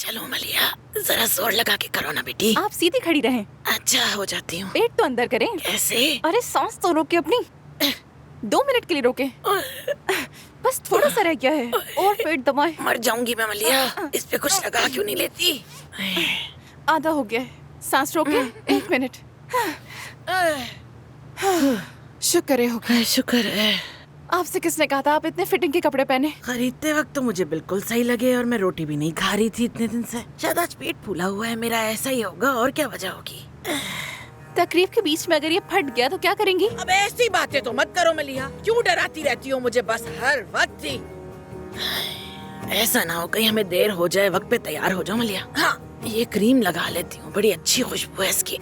चलो मलिया, जरा जोर लगा के करो ना बेटी। आप सीधी खड़ी रहें। अच्छा हो जाती हूँ। पेट तो अंदर करें। कैसे? अरे सांस तो रोके अपनी। 2 मिनट के लिए रोके। बस थोड़ा सा रह गया है और पेट दबाएं। मर जाऊंगी मैं मलिया, इस पे कुछ लगा क्यों नहीं लेती? आधा हो गया है। सांस रोके। 1 मिनट। शुक्र है हो गया। शुक्र है। आपसे किसने कहा था आप इतने फिटिंग के कपड़े पहने? खरीदते वक्त तो मुझे बिल्कुल सही लगे और मैं रोटी भी नहीं खा रही थी इतने दिन से। शायद आज पेट फूला हुआ है मेरा, ऐसा ही होगा और क्या वजह होगी। तकरीब के बीच में अगर ये फट गया तो क्या करेंगी? अब ऐसी बातें तो मत करो मलिया, क्यों डराती रहती हो मुझे बस हर वक्त ही। ऐसा ना हो कहीं हमें देर हो जाए, वक्त पे तैयार हो जाओ मलिया। हाँ, ये क्रीम लगा लेती हूँ, बड़ी अच्छी खुशबू है इसकी।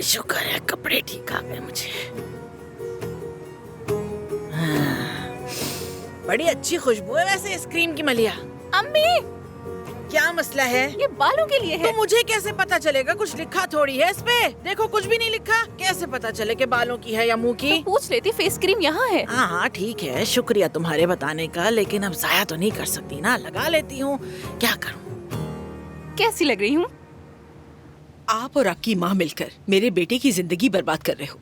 शुक्र है कपड़े ठीक आ गए मुझे। बड़ी अच्छी खुशबू है वैसे इस क्रीम की मलिया। अम्मी, क्या मसला है? ये बालों के लिए है। तो मुझे कैसे पता चलेगा? कुछ लिखा थोड़ी है इस पे। देखो कुछ भी नहीं लिखा, कैसे पता चले कि बालों की है या मुंह की? तो पूछ लेती, फेस क्रीम यहाँ है। हाँ हाँ ठीक है, शुक्रिया तुम्हारे बताने का, लेकिन अब जाया तो नहीं कर सकती ना, लगा लेती हूँ। क्या करूँ? कैसी लग रही हूँ? आप और आपकी माँ मिलकर मेरे बेटे की जिंदगी बर्बाद कर रहे हो।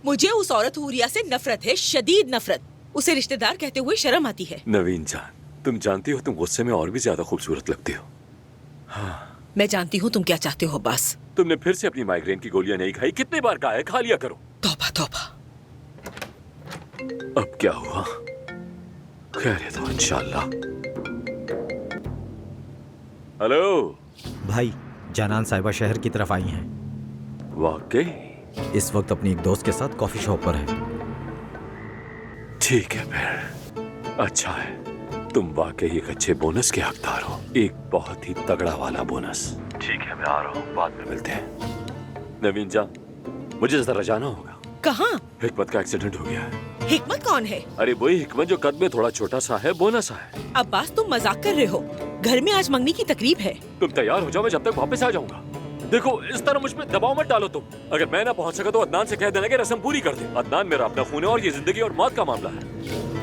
मुझे उस औरत हुरिया से नफरत है, शदीद नफरत। उसे रिश्तेदार कहते हुए शर्म आती है। नवीन जान, तुम जानती हो तुम गुस्से में और भी ज्यादा खूबसूरत लगती हो। हाँ, मैं जानती हूँ तुम क्या चाहते हो अब्बास। तुमने फिर से अपनी माइग्रेन की गोलियां नहीं खाई, कितनी बार कहा है खा लिया करो। तौबा तौबा। अब क्या हुआ? खैरियत हो इंशाल्लाह। हेलो भाई, जानान साहिबा शहर की तरफ आई हैं। वाकई? इस वक्त अपनी एक दोस्त के साथ कॉफी शॉप पर है। ठीक है फिर, अच्छा है। तुम वाकई एक अच्छे बोनस के हकदार हो, एक बहुत ही तगड़ा वाला बोनस। ठीक है मैं आ रहा हूँ, बाद में मिलते हैं। नवीन जान, मुझे जरा जाना होगा। कहाँ? हिकमत का एक्सीडेंट हो गया है। हिकमत कौन है? अरे वही हिकमत जो कद में थोड़ा छोटा सा है, बोनस है। अब्बास तुम मजाक कर रहे हो, घर में आज मंगनी की तकरीब है। तुम तैयार हो जाओ, मैं जब तक वापस आ जाऊंगा। देखो इस तरह मुझ पे दबाव मत डालो तुम। अगर मैं ना पहुंच सका तो अदनान से कह देना कि रस्म पूरी कर दे। अदनान मेरा अपना खून है और ये जिंदगी और मौत का मामला है।